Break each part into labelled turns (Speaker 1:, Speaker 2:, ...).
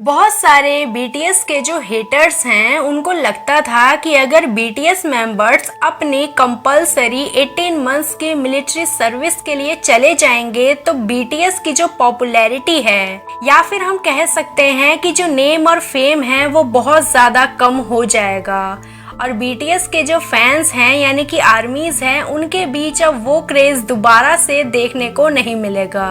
Speaker 1: बहुत सारे बीटीएस के जो हेटर्स हैं उनको लगता था कि अगर बीटीएस मेंबर्स अपनी कंपलसरी 18 मंथ्स की मिलिट्री सर्विस के लिए चले जाएंगे तो बीटीएस की जो पॉपुलैरिटी है या फिर हम कह सकते हैं कि जो नेम और फेम है वो बहुत ज़्यादा कम हो जाएगा और बीटीएस के जो फैंस हैं यानी कि आर्मीज हैं उनके बीच अब वो क्रेज दोबारा से देखने को नहीं मिलेगा।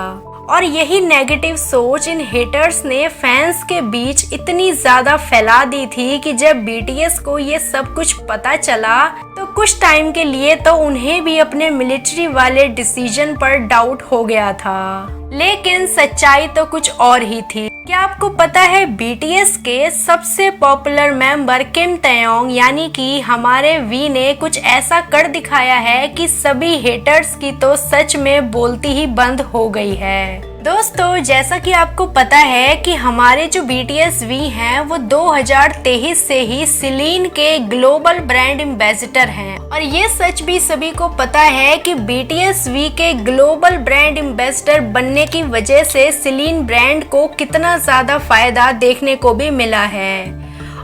Speaker 1: और यही नेगेटिव सोच इन हेटर्स ने फैंस के बीच इतनी ज्यादा फैला दी थी कि जब बीटीएस को ये सब कुछ पता चला तो कुछ टाइम के लिए तो उन्हें भी अपने मिलिट्री वाले डिसीजन पर डाउट हो गया था। लेकिन सच्चाई तो कुछ और ही थी। क्या आपको पता है बीटीएस के सबसे पॉपुलर मेंबर किम तयोंग यानी कि हमारे वी ने कुछ ऐसा कर दिखाया है कि सभी हेटर्स की तो सच में बोलती ही बंद हो गई है। दोस्तों, जैसा कि आपको पता है कि हमारे जो बीटीएस वी हैं वो 2023 से ही सिलीन के ग्लोबल ब्रांड एम्बेसडर हैं और ये सच भी सभी को पता है कि बीटीएस वी के ग्लोबल ब्रांड एम्बेसडर बनने की वजह से सिलीन ब्रांड को कितना ज्यादा फायदा देखने को भी मिला है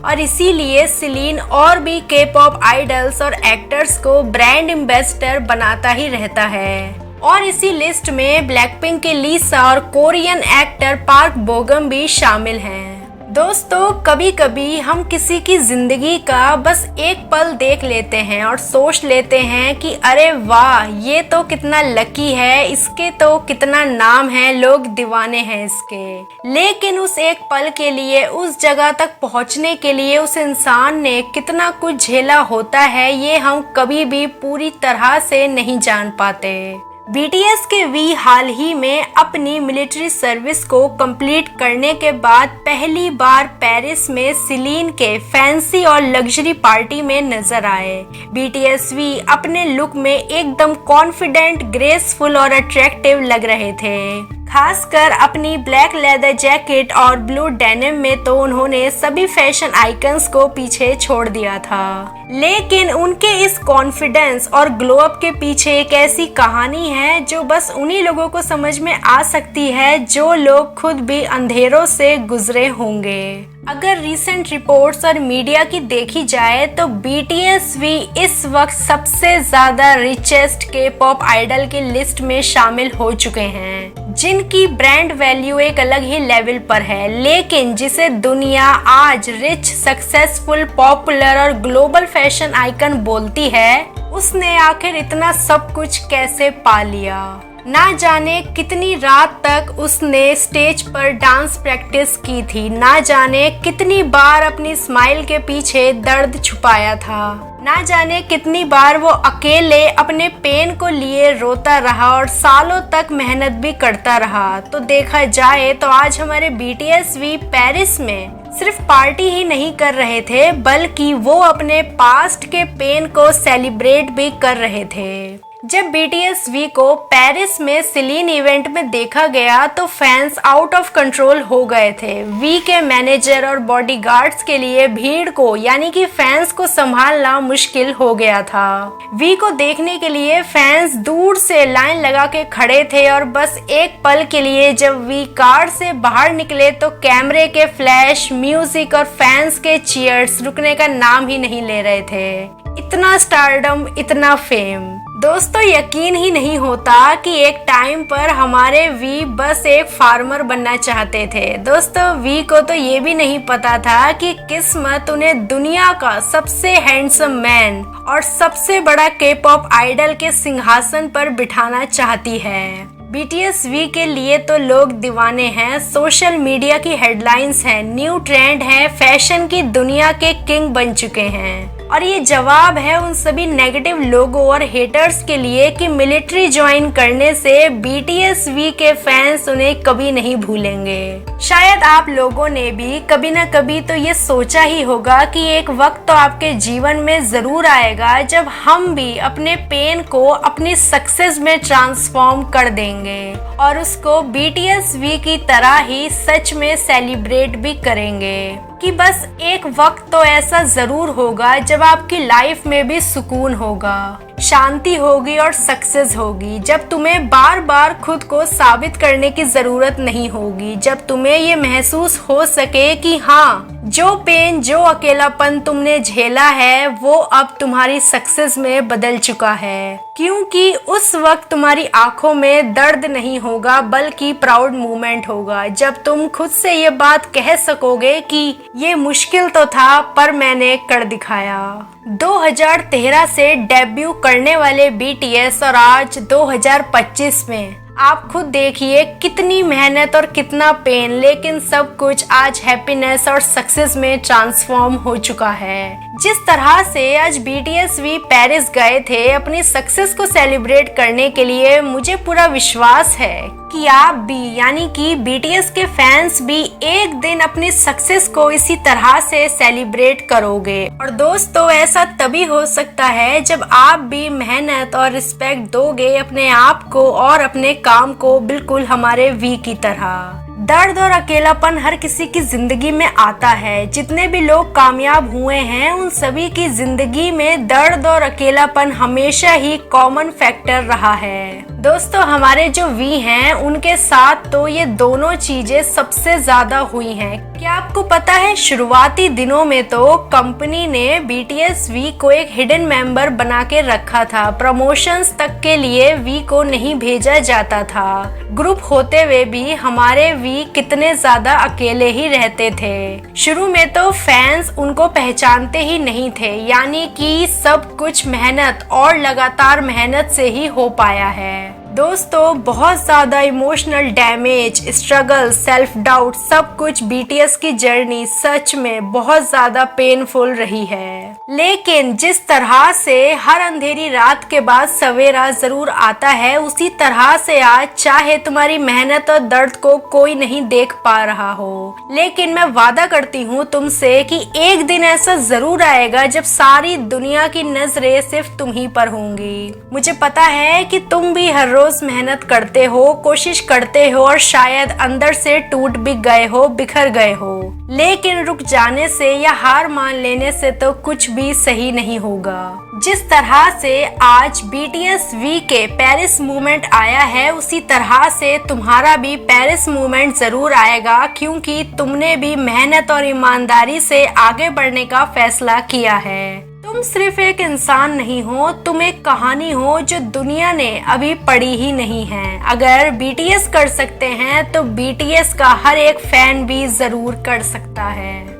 Speaker 1: और इसीलिए सिलीन और भी के पॉप आइडल्स और एक्टर्स को ब्रांड एम्बेसडर बनाता ही रहता है। और इसी लिस्ट में ब्लैकपिंक के लीसा और कोरियन एक्टर पार्क बोगम भी शामिल हैं। दोस्तों, कभी कभी हम किसी की जिंदगी का बस एक पल देख लेते हैं और सोच लेते हैं कि अरे वाह, ये तो कितना लकी है, इसके तो कितना नाम है, लोग दीवाने हैं इसके। लेकिन उस एक पल के लिए, उस जगह तक पहुंचने के लिए उस इंसान ने कितना कुछ झेला होता है ये हम कभी भी पूरी तरह से नहीं जान पाते। बीटीएस के वी हाल ही में अपनी मिलिट्री सर्विस को कंप्लीट करने के बाद पहली बार पेरिस में सिलीन के फैंसी और लग्जरी पार्टी में नजर आए। बीटीएस वी अपने लुक में एकदम कॉन्फिडेंट, ग्रेसफुल और अट्रैक्टिव लग रहे थे। खासकर अपनी ब्लैक लेदर जैकेट और ब्लू डेनिम में तो उन्होंने सभी फैशन आइकन्स को पीछे छोड़ दिया था। लेकिन उनके इस कॉन्फिडेंस और ग्लो अप के पीछे एक ऐसी कहानी है जो बस उन्हीं लोगों को समझ में आ सकती है जो लोग खुद भी अंधेरों से गुजरे होंगे। अगर रीसेंट रिपोर्ट्स और मीडिया की देखी जाए तो बीटीएस वी इस वक्त सबसे ज्यादा रिचेस्ट के पॉप आइडल की लिस्ट में शामिल हो चुके हैं, जिनकी ब्रांड वैल्यू एक अलग ही लेवल पर है। लेकिन जिसे दुनिया आज रिच, सक्सेसफुल, पॉपुलर और ग्लोबल फैशन आइकन बोलती है, उसने आखिर इतना सब कुछ कैसे पा लिया। ना जाने कितनी रात तक उसने स्टेज पर डांस प्रैक्टिस की थी, ना जाने कितनी बार अपनी स्माइल के पीछे दर्द छुपाया था, ना जाने कितनी बार वो अकेले अपने पेन को लिए रोता रहा और सालों तक मेहनत भी करता रहा। तो देखा जाए तो आज हमारे बीटीएस वी पेरिस में सिर्फ पार्टी ही नहीं कर रहे थे, बल्कि वो अपने पास्ट के पेन को सेलिब्रेट भी कर रहे थे। जब बीटीएस वी को पेरिस में सिलीन इवेंट में देखा गया तो फैंस आउट ऑफ कंट्रोल हो गए थे। वी के मैनेजर और बॉडीगार्ड्स के लिए भीड़ को यानी कि फैंस को संभालना मुश्किल हो गया था। वी को देखने के लिए फैंस दूर से लाइन लगा के खड़े थे और बस एक पल के लिए जब वी कार से बाहर निकले तो कैमरे के फ्लैश, म्यूजिक और फैंस के चीयर्स रुकने का नाम ही नहीं ले रहे थे। इतना स्टारडम, इतना फेम। दोस्तों, यकीन ही नहीं होता कि एक टाइम पर हमारे वी बस एक फार्मर बनना चाहते थे। दोस्तों, वी को तो ये भी नहीं पता था कि किस्मत उन्हें दुनिया का सबसे हैंडसम मैन और सबसे बड़ा के पॉप आइडल के सिंहासन पर बिठाना चाहती है। बीटीएस वी के लिए तो लोग दीवाने हैं, सोशल मीडिया की हेडलाइंस हैं, न्यू ट्रेंड है, फैशन की दुनिया के किंग बन चुके हैं। और ये जवाब है उन सभी नेगेटिव लोगों और हेटर्स के लिए कि मिलिट्री ज्वाइन करने से बीटीएस वी के फैंस उन्हें कभी नहीं भूलेंगे। शायद आप लोगों ने भी कभी न कभी तो ये सोचा ही होगा कि एक वक्त तो आपके जीवन में जरूर आएगा जब हम भी अपने पेन को अपनी सक्सेस में ट्रांसफॉर्म कर देंगे और उसको बीटीएस वी की तरह ही सच में सेलिब्रेट भी करेंगे। कि बस एक वक्त तो ऐसा जरूर होगा जब आपकी लाइफ में भी सुकून होगा। शांति होगी और सक्सेस होगी। जब तुम्हें बार बार खुद को साबित करने की जरूरत नहीं होगी, जब तुम्हें ये महसूस हो सके कि हाँ, जो पेन, जो अकेलापन तुमने झेला है वो अब तुम्हारी सक्सेस में बदल चुका है। क्योंकि उस वक्त तुम्हारी आंखों में दर्द नहीं होगा बल्कि प्राउड मूवमेंट होगा, जब तुम खुद से ये बात कह सकोगे कि ये मुश्किल तो था पर मैंने कर दिखाया। 2013 से डेब्यू करने वाले BTS और आज 2025 में आप खुद देखिए कितनी मेहनत और कितना पेन, लेकिन सब कुछ आज हैप्पीनेस और सक्सेस में ट्रांसफॉर्म हो चुका है। जिस तरह से आज BTS भी पेरिस गए थे अपनी सक्सेस को सेलिब्रेट करने के लिए, मुझे पूरा विश्वास है कि आप भी, यानी कि BTS के फैंस भी एक दिन अपनी सक्सेस को इसी तरह से सेलिब्रेट करोगे। और दोस्तों, ऐसा तभी हो सकता है जब आप भी मेहनत और रिस्पेक्ट दोगे अपने आप को और अपने काम को, बिल्कुल हमारे वी की तरह। दर्द और अकेलापन हर किसी की जिंदगी में आता है। जितने भी लोग कामयाब हुए हैं उन सभी की जिंदगी में दर्द और अकेलापन हमेशा ही कॉमन फैक्टर रहा है। दोस्तों, हमारे जो वी हैं उनके साथ तो ये दोनों चीजें सबसे ज्यादा हुई हैं। क्या आपको पता है, शुरुआती दिनों में तो कंपनी ने BTS वी को एक हिडन मेंबर बना के रखा था। प्रमोशंस तक के लिए वी को नहीं भेजा जाता था। ग्रुप होते हुए भी हमारे वी कितने ज्यादा अकेले ही रहते थे। शुरू में तो फैंस उनको पहचानते ही नहीं थे, यानी कि सब कुछ मेहनत और लगातार मेहनत से ही हो पाया है। दोस्तों, बहुत ज्यादा emotional damage, struggle, self doubt, सब कुछ BTS की जर्नी सच में बहुत ज्यादा पेनफुल रही है। लेकिन जिस तरह से हर अंधेरी रात के बाद सवेरा जरूर आता है, उसी तरह से आज चाहे तुम्हारी मेहनत और दर्द को कोई नहीं देख पा रहा हो, लेकिन मैं वादा करती हूँ तुमसे कि एक दिन ऐसा जरूर आएगा जब सारी दुनिया की नजरें सिर्फ तुम ही पर होंगी। मुझे पता है कि तुम भी हर रोज मेहनत करते हो, कोशिश करते हो और शायद अंदर से टूट भी गए हो, बिखर गए हो, लेकिन रुक जाने से या हार मान लेने से तो कुछ भी सही नहीं होगा। जिस तरह से आज BTS वी के पेरिस मूवमेंट आया है, उसी तरह से तुम्हारा भी पेरिस मूवमेंट जरूर आएगा, क्योंकि तुमने भी मेहनत और ईमानदारी से आगे बढ़ने का फैसला किया है। तुम सिर्फ एक इंसान नहीं हो, तुम एक कहानी हो जो दुनिया ने अभी पढ़ी ही नहीं है। अगर BTS कर सकते हैं तो BTS का हर एक फैन भी जरूर कर सकता है।